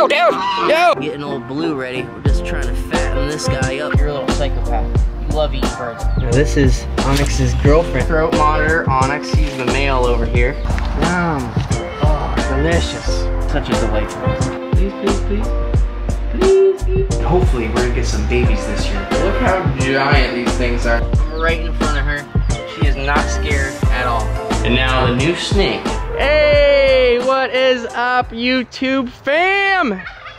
Ow, dude! Yo! Getting old Blue ready. We're just trying to fatten this guy up. You're a little psychopath. You love eating birds. Now this is Onyx's girlfriend. Throat monitor. Onyx, he's the male over here. Yum. Oh, delicious. Such a delight. Please, please, please. Please, please. Hopefully we're gonna get some babies this year. Look how giant these things are. Right in front of her. She is not scared at all. And now the new snake. Hey, what is up, YouTube fam?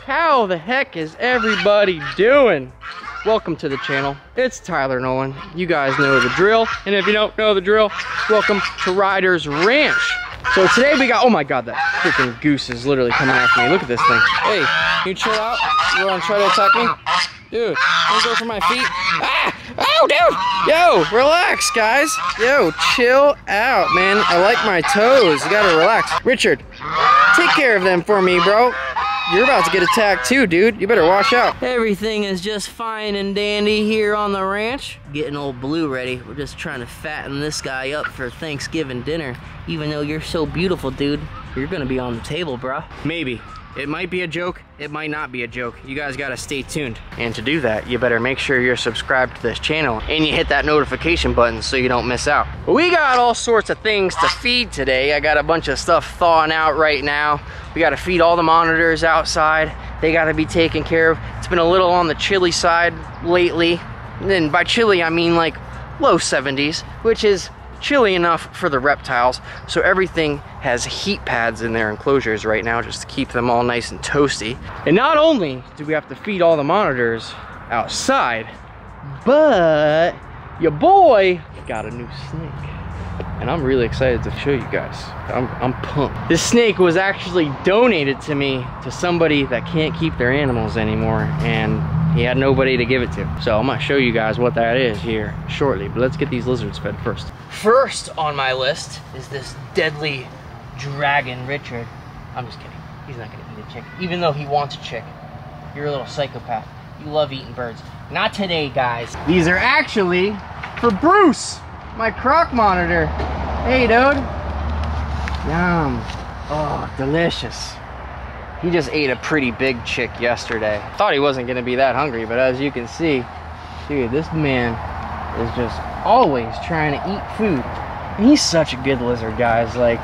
How the heck is everybody doing? Welcome to the channel. It's Tyler Nolan. You guys know the drill. And if you don't know the drill, welcome to Ryder's Ranch. So today we got, oh my God, that freaking goose is literally coming after me. Look at this thing. Hey, can you chill out? You wanna try to attack me? Dude, don't go for my feet. Ah! Oh, dude! Yo, relax, guys. Yo, chill out, man. I like my toes. You gotta relax. Richard, take care of them for me, bro. You're about to get attacked too, dude. You better watch out. Everything is just fine and dandy here on the ranch. Getting old Blue ready. We're just trying to fatten this guy up for Thanksgiving dinner. Even though you're so beautiful, dude, you're gonna be on the table, bruh. Maybe. It might be a joke, it might not be a joke. You guys gotta stay tuned. And to do that, you better make sure you're subscribed to this channel and you hit that notification button so you don't miss out. We got all sorts of things to feed today. I got a bunch of stuff thawing out right now. We gotta feed all the monitors outside. They gotta be taken care of. It's been a little on the chilly side lately. And by chilly, I mean like low 70s, which is chilly enough for the reptiles. So everything has heat pads in their enclosures right now just to keep them all nice and toasty. And not only do we have to feed all the monitors outside, but your boy got a new snake. And I'm really excited to show you guys. I'm pumped. This snake was actually donated to me to somebody that can't keep their animals anymore, and he had nobody to give it to. So I'm gonna show you guys what that is here shortly, but let's get these lizards fed first. First on my list is this deadly dragon, Richard. I'm just kidding. He's not gonna eat a chick, even though he wants a chick. You're a little psychopath. You love eating birds. Not today, guys. These are actually for Bruce, my croc monitor. Hey, dude. Yum. Oh, delicious. He just ate a pretty big chick yesterday. Thought he wasn't gonna be that hungry, but as you can see, dude, this man is just always trying to eat food. And he's such a good lizard, guys. Like,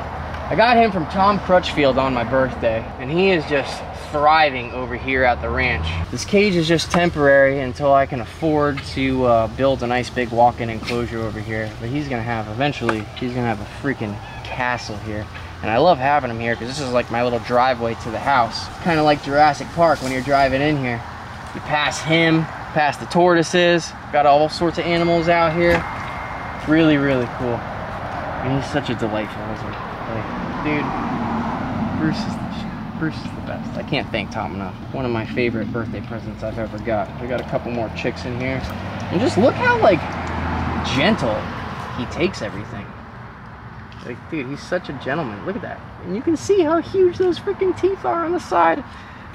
I got him from Tom Crutchfield on my birthday, and he is just thriving over here at the ranch. This cage is just temporary until I can afford to build a nice big walk-in enclosure over here. But he's gonna have, eventually, he's gonna have a freaking castle here. And I love having him here because this is like my little driveway to the house. Kind of like Jurassic Park when you're driving in here. You pass him, past the tortoises, got all sorts of animals out here. Really, really cool. And he's such a delightful lizard. Like, dude, Bruce is the best. I can't thank Tom enough. One of my favorite birthday presents I've ever got. We got a couple more chicks in here. And just look how, like, gentle he takes everything. Like, dude, he's such a gentleman. Look at that. And you can see how huge those freaking teeth are on the side.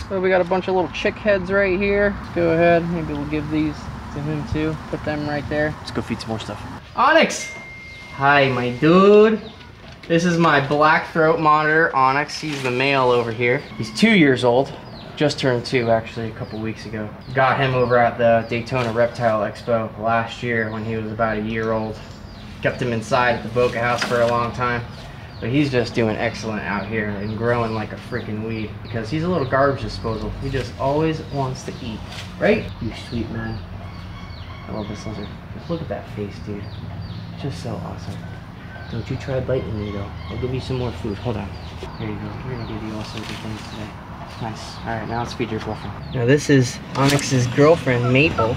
So we got a bunch of little chick heads right here. Let's go ahead. Maybe we'll give these to him too. Put them right there. Let's go feed some more stuff. Onyx! Hi, my dude. This is my black throat monitor, Onyx. He's the male over here. He's 2 years old. Just turned 2, actually, a couple weeks ago. Got him over at the Daytona Reptile Expo last year when he was about a year old. Kept him inside at the Boca House for a long time, but he's just doing excellent out here and growing like a freaking weed because he's a little garbage disposal. He just always wants to eat, right? You sweet man. I love this lizard. Just look at that face, dude. Just so awesome. Don't you try biting me though. I'll give you some more food. Hold on. There you go. We're gonna give you all sorts of things today. Nice. All right, now let's feed your fluffy. Now this is Onyx's girlfriend, Maple,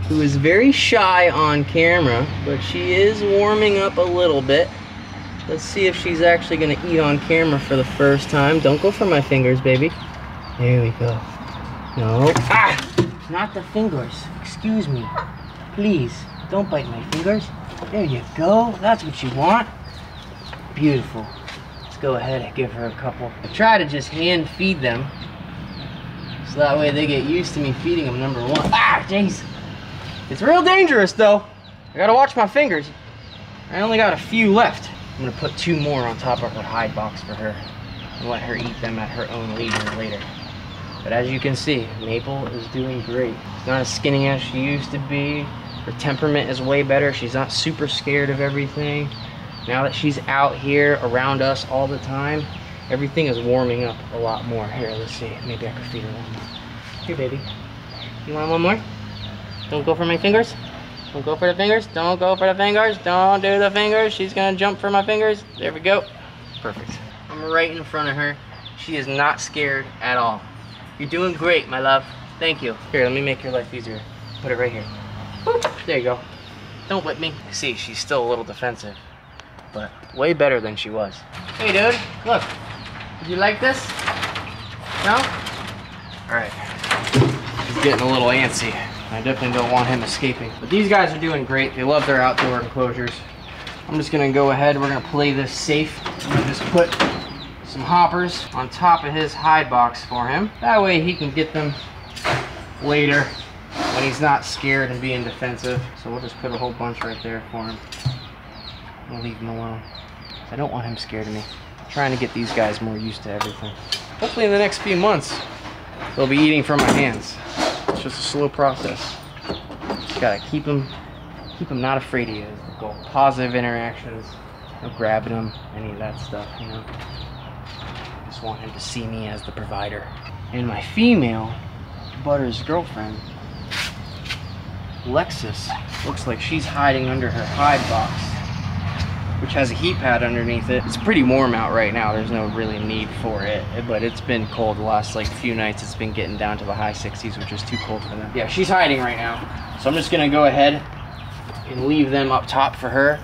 who is very shy on camera, but she is warming up a little bit. Let's see if she's actually gonna eat on camera for the first time. Don't go for my fingers, baby. There we go. No. Ah! Not the fingers. Excuse me. Please, don't bite my fingers. There you go. That's what you want. Beautiful. Let's go ahead and give her a couple. I try to just hand feed them, so that way they get used to me feeding them, number one. Ah, jeez. It's real dangerous though. I gotta watch my fingers. I only got a few left. I'm gonna put 2 more on top of her hide box for her and let her eat them at her own leisure later. But as you can see, Maple is doing great. She's not as skinny as she used to be. Her temperament is way better. She's not super scared of everything. Now that she's out here around us all the time, everything is warming up a lot more. Here, let's see. Maybe I could feed her one more. Here, baby. You want one more? Don't go for my fingers. Don't go for the fingers. Don't go for the fingers. Don't do the fingers. She's gonna jump for my fingers. There we go. Perfect. I'm right in front of her. She is not scared at all. You're doing great, my love. Thank you. Here, let me make your life easier. Put it right here. Boop. There you go. Don't whip me. See, she's still a little defensive, but way better than she was. Hey, dude. Look. Did you like this? No? All right. He's getting a little antsy. I definitely don't want him escaping. But these guys are doing great. They love their outdoor enclosures. I'm just gonna go ahead. We're gonna play this safe. I'm gonna just put some hoppers on top of his hide box for him. That way he can get them later when he's not scared and being defensive. So we'll just put a whole bunch right there for him. I'll leave him alone. I don't want him scared of me. I'm trying to get these guys more used to everything. Hopefully in the next few months, they'll be eating from my hands. It's just a slow process. Just gotta keep them not afraid of you. Go positive interactions, no grabbing them, any of that stuff, you know. Just want him to see me as the provider. And my female, Butter's girlfriend, Lexus, looks like she's hiding under her hide box, which has a heat pad underneath it. It's pretty warm out right now. There's no really need for it, but it's been cold the last like few nights. It's been getting down to the high 60s, which is too cold for them. Yeah, she's hiding right now. So I'm just gonna go ahead and leave them up top for her.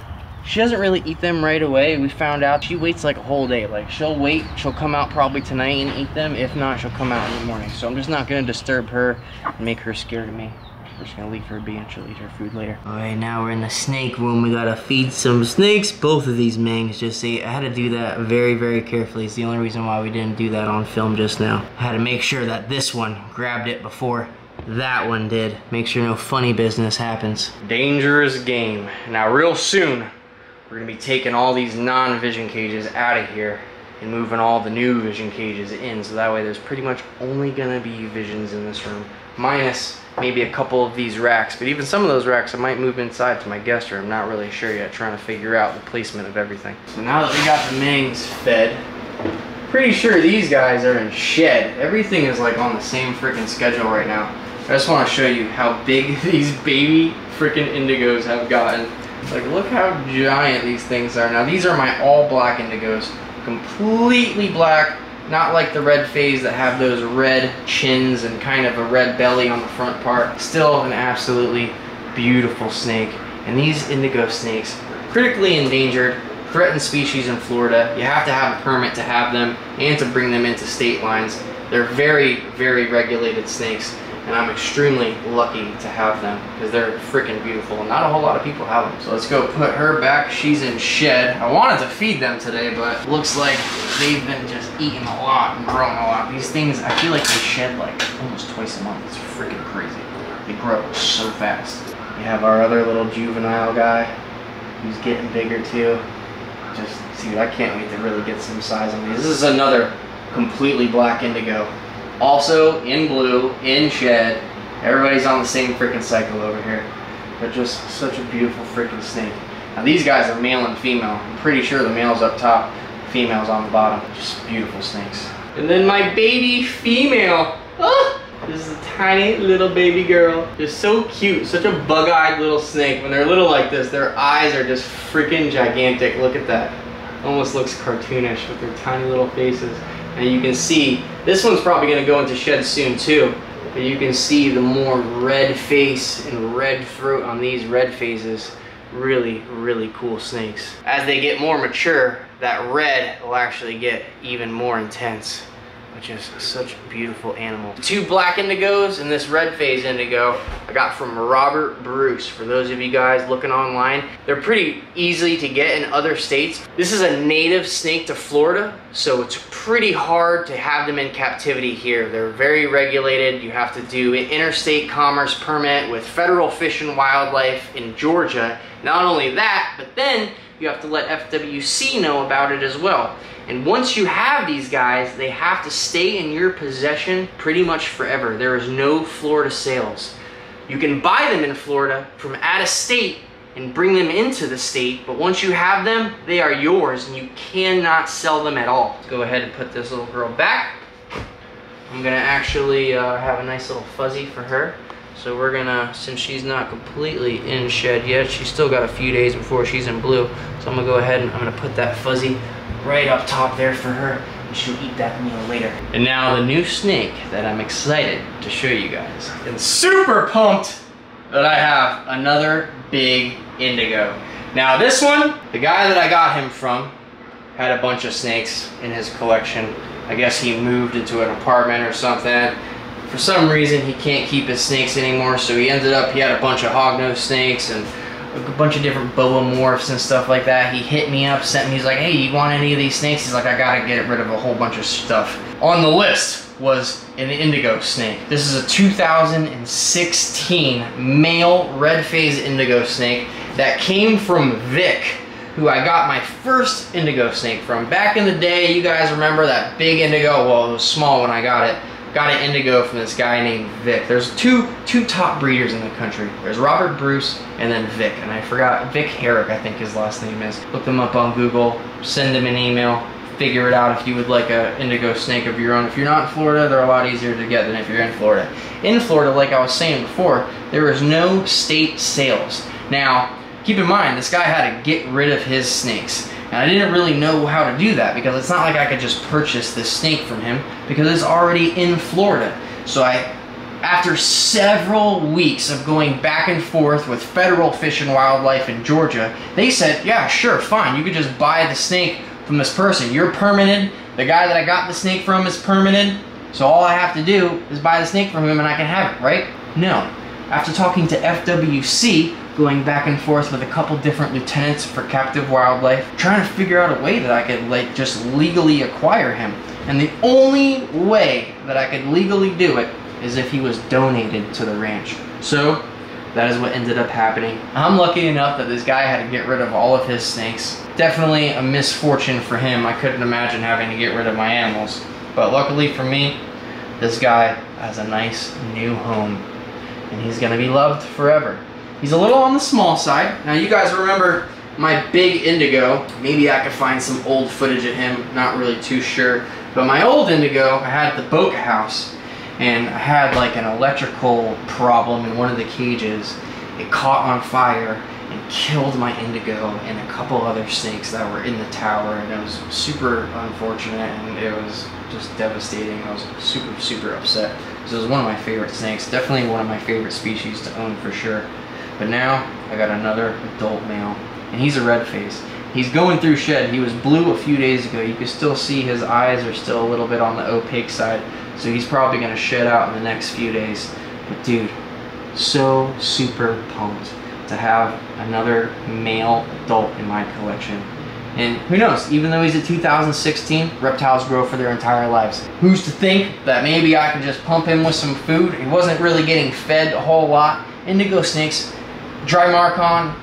She doesn't really eat them right away. We found out she waits like a whole day. Like she'll wait, she'll come out probably tonight and eat them. If not, she'll come out in the morning. So I'm just not gonna disturb her and make her scared of me. We're just gonna leave her be and she'll eat her food later. All right, now we're in the snake room. We gotta feed some snakes. Both of these mangs just ate. I had to do that very, very carefully. It's the only reason why we didn't do that on film just now. I had to make sure that this one grabbed it before that one did. Make sure no funny business happens. Dangerous game. Now real soon, we're gonna be taking all these non-vision cages out of here and moving all the new vision cages in, so that way there's pretty much only gonna be visions in this room, minus maybe a couple of these racks. But even some of those racks I might move inside to my guest room. Not really sure yet, trying to figure out the placement of everything. So now that we got the mangs fed, pretty sure these guys are in shed. Everything is like on the same freaking schedule right now. I just want to show you how big these baby freaking indigos have gotten. Like, look how giant these things are. Now these are my all black indigos, completely black, not like the red phase that have those red chins and kind of a red belly on the front part. Still an absolutely beautiful snake. And these indigo snakes are critically endangered, threatened species in Florida. You have to have a permit to have them and to bring them into state lines. They're very, very regulated snakes. And I'm extremely lucky to have them because they're freaking beautiful. Not a whole lot of people have them. So let's go put her back. She's in shed. I wanted to feed them today, but looks like they've been just eating a lot and growing a lot. These things, I feel like they shed like almost twice a month. It's freaking crazy. They grow so fast. We have our other little juvenile guy who's getting bigger too. Just see, I can't wait to really get some size on these. This is another completely black indigo. Also in blue, in shed. Everybody's on the same freaking cycle over here. They're just such a beautiful freaking snake. Now these guys are male and female. I'm pretty sure the male's up top, female's on the bottom. Just beautiful snakes. And then my baby female. Oh, this is a tiny little baby girl. Just so cute, such a bug-eyed little snake. When they're little like this, their eyes are just freaking gigantic. Look at that. Almost looks cartoonish with their tiny little faces. And you can see, this one's probably gonna go into shed soon too, but you can see the more red face and red throat on these red phases. Really, really cool snakes. As they get more mature, that red will actually get even more intense, which is such a beautiful animal. The two black indigos and this red phase indigo I got from Robert Bruce. For those of you guys looking online, they're pretty easy to get in other states. This is a native snake to Florida, so it's pretty hard to have them in captivity here. They're very regulated. You have to do an interstate commerce permit with Federal Fish and Wildlife in Georgia. Not only that, but then you have to let FWC know about it as well. And once you have these guys, they have to stay in your possession pretty much forever. There is no Florida sales. You can buy them in Florida from out of state and bring them into the state, but once you have them, they are yours and you cannot sell them at all. Let's go ahead and put this little girl back. I'm gonna actually have a nice little fuzzy for her. So we're gonna, since she's not completely in shed yet, she's still got a few days before she's in blue. So I'm gonna go ahead and I'm gonna put that fuzzy right up top there for her, and she'll eat that meal later. And now the new snake that I'm excited to show you guys. And super pumped that I have another big indigo. Now this one, the guy that I got him from had a bunch of snakes in his collection. I guess he moved into an apartment or something. For some reason he can't keep his snakes anymore, so he had a bunch of hognose snakes and a bunch of different boa morphs and stuff like that. He hit me up, sent me, he's like, hey, you want any of these snakes? He's like, I gotta get rid of a whole bunch of stuff. On the list was an indigo snake. This is a 2016 male red phase indigo snake that came from Vic, who I got my first indigo snake from. Back in the day, you guys remember that big indigo? Well, it was small when I got it. Got an indigo from this guy named Vic. There's two top breeders in the country. There's Robert Bruce and then Vic. And I forgot, Vic Herrick, I think his last name is. Look them up on Google, send them an email, figure it out if you would like an indigo snake of your own. If you're not in Florida, they're a lot easier to get than if you're in Florida. In Florida, like I was saying before, there is no state sales. Now, keep in mind, this guy had to get rid of his snakes. And I didn't really know how to do that because it's not like I could just purchase this snake from him because it's already in Florida. So after several weeks of going back and forth with Federal Fish and Wildlife in Georgia, they said, yeah, sure, fine. You could just buy the snake from this person. You're permitted. The guy that I got the snake from is permitted. So all I have to do is buy the snake from him and I can have it, right? No. After talking to FWC, going back and forth with a couple different lieutenants for captive wildlife, trying to figure out a way that I could like just legally acquire him. And the only way that I could legally do it is if he was donated to the ranch. So that is what ended up happening. I'm lucky enough that this guy had to get rid of all of his snakes. Definitely a misfortune for him. I couldn't imagine having to get rid of my animals. But luckily for me, this guy has a nice new home. And he's gonna be loved forever. He's a little on the small side. Now you guys remember my big indigo. Maybe I could find some old footage of him, not really too sure. But my old indigo, I had at the Boca house, and I had like an electrical problem in one of the cages. It caught on fire and killed my indigo and a couple other snakes that were in the tower, and it was super unfortunate and it was just devastating. I was super, super upset. This was one of my favorite snakes, definitely one of my favorite species to own for sure. But now I got another adult male, and he's a red face. He's going through shed. He was blue a few days ago. You can still see his eyes are still a little bit on the opaque side, so he's probably going to shed out in the next few days. But dude, so super pumped to have another male adult in my collection. And who knows, even though he's a 2016, reptiles grow for their entire lives. Who's to think that maybe I could just pump him with some food? He wasn't really getting fed a whole lot. Indigo snakes, dry marcon,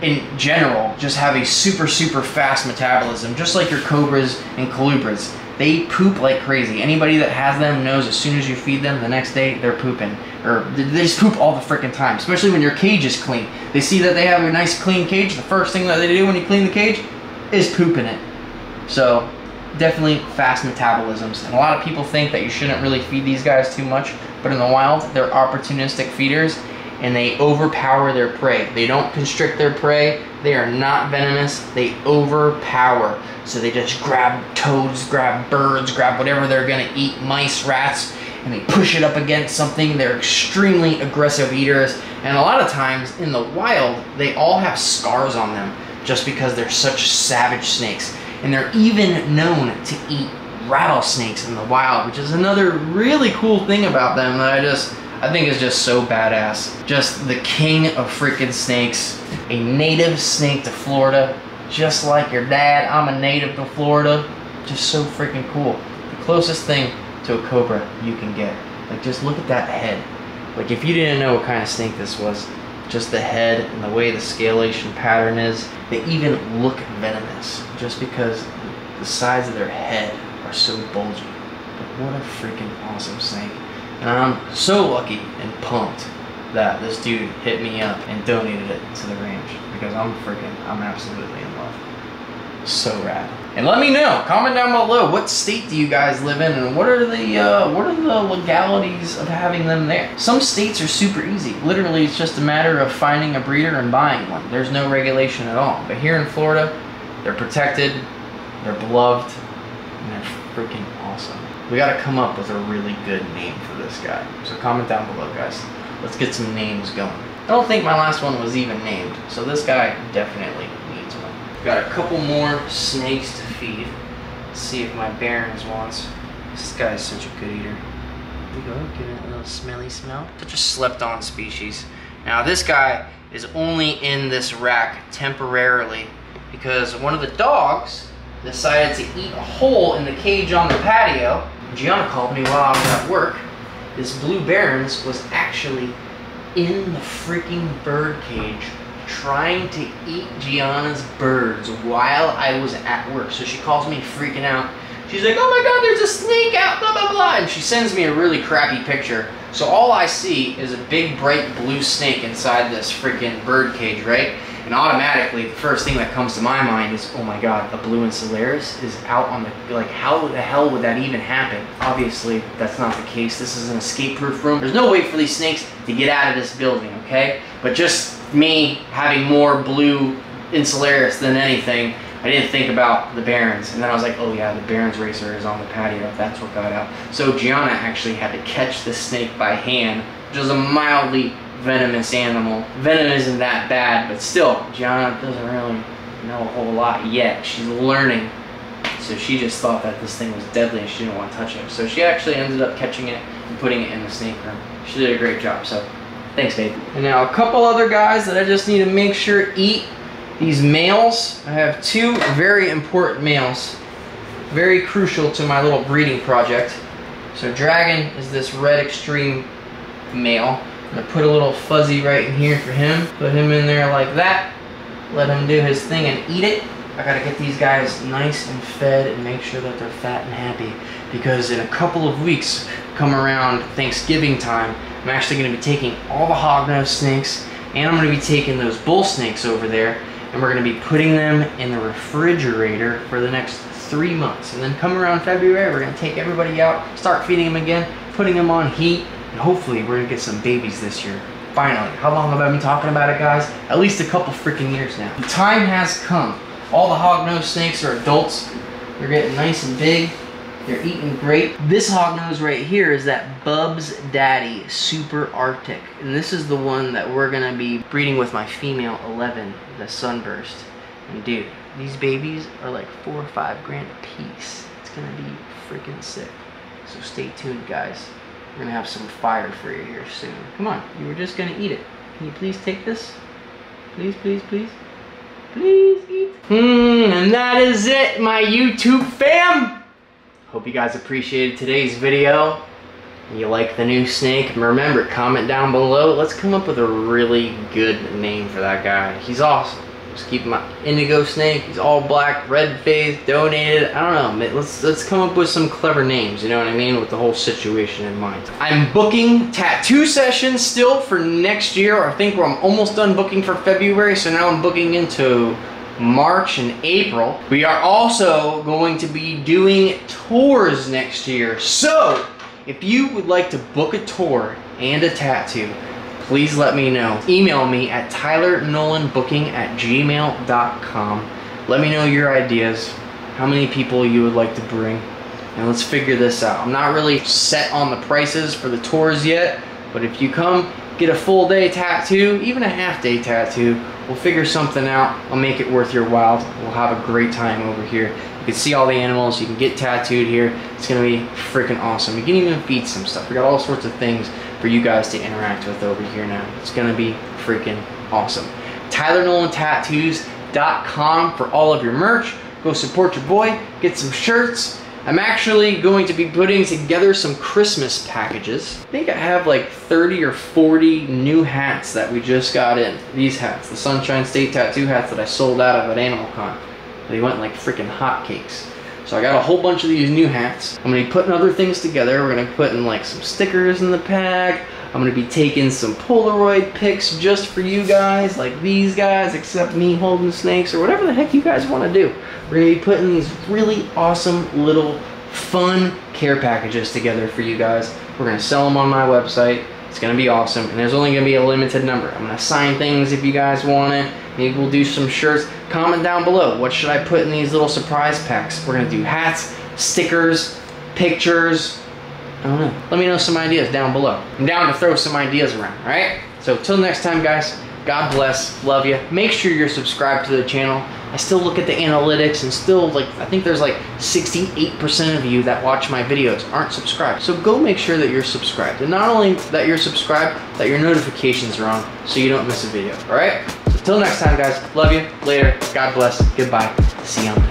in general, just have a super, super fast metabolism, just like your cobras and colubras. They poop like crazy. Anybody that has them knows as soon as you feed them, the next day they're pooping. Or they just poop all the freaking time, especially when your cage is clean. They see that they have a nice clean cage, the first thing that they do when you clean the cage is poop in it. So definitely fast metabolisms. And a lot of people think that you shouldn't really feed these guys too much, but in the wild, they're opportunistic feeders and they overpower their prey. They don't constrict their prey. They are not venomous. They overpower. So they just grab toads, grab birds, grab whatever they're gonna eat, mice, rats, and they push it up against something. They're extremely aggressive eaters. And a lot of times in the wild, they all have scars on them just because they're such savage snakes. And they're even known to eat rattlesnakes in the wild, which is another really cool thing about them that I think is just so badass. Just the king of freaking snakes. A native snake to Florida, just like your dad. I'm a native to Florida. Just so freaking cool. The closest thing to a cobra you can get. Like, just look at that head. Like, if you didn't know what kind of snake this was, just the head and the way the scalation pattern is, they even look venomous just because the sides of their head are so bulgy. But what a freaking awesome snake. And I'm so lucky and pumped that this dude hit me up and donated it to the range, because I'm absolutely in love. So rad. And let me know, comment down below, what state do you guys live in, and what are the legalities of having them there? Some states are super easy. Literally, it's just a matter of finding a breeder and buying one. There's no regulation at all. But here in Florida, they're protected, they're beloved, and they're freaking awesome. We gotta come up with a really good name for this guy. So comment down below, guys. Let's get some names going. I don't think my last one was even named, so this guy definitely needs one. Got a couple more snakes to feed. Let's see if my Barons wants. This guy's such a good eater. There we go, give it a little smelly smell. Such a slept-on species. Now this guy is only in this rack temporarily because one of the dogs decided to eat a hole in the cage on the patio. Gianna called me while I was at work. This blue Barons was actually in the freaking bird cage trying to eat Gianna's birds while I was at work. So she calls me freaking out. She's like, oh my god, there's a snake out, blah, blah, blah. And she sends me a really crappy picture. So all I see is a big, bright blue snake inside this freaking bird cage, right? And automatically, the first thing that comes to my mind is, oh my god, a blue Insularis is out on the, like, how the hell would that even happen? Obviously, that's not the case. This is an escape-proof room. There's no way for these snakes to get out of this building, okay? But just me having more blue Insularis than anything, I didn't think about the Barons. And then I was like, oh yeah, the Barons racer is on the patio. That's what got out. So Gianna actually had to catch the snake by hand, which is a mildly venomous animal. Venom isn't that bad, but still, Gianna doesn't really know a whole lot yet. She's learning. So she just thought that this thing was deadly and she didn't want to touch it. So she actually ended up catching it and putting it in the snake room. She did a great job, so thanks, babe. And now a couple other guys that I just need to make sure eat. These males, I have two very important males. Very crucial to my little breeding project. So Dragon is this red extreme male. I'm gonna put a little fuzzy right in here for him. Put him in there like that. Let him do his thing and eat it. I gotta get these guys nice and fed and make sure that they're fat and happy. Because in a couple of weeks, come around Thanksgiving time, I'm actually gonna be taking all the hognose snakes and I'm gonna be taking those bull snakes over there and we're gonna be putting them in the refrigerator for the next 3 months. And then come around February, we're gonna take everybody out, start feeding them again, putting them on heat, and hopefully we're gonna get some babies this year. Finally. How long have I been talking about it, guys? At least a couple freaking years now. The time has come. All the hognose snakes are adults. They're getting nice and big. They're eating great. This hognose right here is that Bub's Daddy Super Arctic. And this is the one that we're gonna be breeding with my female 11, the Sunburst. And dude, these babies are like $4 or $5 grand a piece. It's gonna be freaking sick. So stay tuned, guys. We're gonna have some fire for you here soon. Come on, you were just gonna eat it. Can you please take this? Please, please, please. Please eat. And that is it, my YouTube fam. Hope you guys appreciated today's video. You like the new snake? Remember, comment down below. Let's come up with a really good name for that guy. He's awesome. Just keep my indigo snake. He's all black, red face, donated. I don't know. Let's come up with some clever names. You know what I mean? With the whole situation in mind. I'm booking tattoo sessions still for next year. I think I'm almost done booking for February. So now I'm booking into March and April. We are also going to be doing tours next year. So if you would like to book a tour and a tattoo, please let me know. Email me at tylernolanbooking@gmail.com. Let me know your ideas, how many people you would like to bring, and let's figure this out. I'm not really set on the prices for the tours yet, but if you come, get a full day tattoo, even a half day tattoo, we'll figure something out. I'll make it worth your while. We'll have a great time over here. You can see all the animals, you can get tattooed here. It's gonna be freaking awesome. You can even feed some stuff. We got all sorts of things for you guys to interact with over here now. It's gonna be freaking awesome. TylerNolanTattoos.com for all of your merch. Go support your boy, get some shirts. I'm actually going to be putting together some Christmas packages. I think I have like 30 or 40 new hats that we just got in. These hats, the Sunshine State tattoo hats that I sold out of at Animal Con. They went like freaking hotcakes. So I got a whole bunch of these new hats. I'm gonna be putting other things together. We're gonna be putting like some stickers in the pack. I'm gonna be taking some Polaroid pics just for you guys, like these guys, except me holding snakes or whatever the heck you guys wanna do. We're gonna be putting these really awesome little fun care packages together for you guys. We're gonna sell them on my website. It's gonna be awesome, and there's only gonna be a limited number. I'm gonna sign things if you guys want it. Maybe we'll do some shirts. Comment down below, what should I put in these little surprise packs? We're gonna do hats, stickers, pictures. I don't know. Let me know some ideas down below. I'm down to throw some ideas around, all right? So till next time, guys, God bless, love you. Make sure you're subscribed to the channel. I still look at the analytics and still, like, I think there's like 68% of you that watch my videos aren't subscribed. So go make sure that you're subscribed. And not only that you're subscribed, that your notifications are on so you don't miss a video, all right? So till next time, guys, love you, later, God bless, goodbye, see you on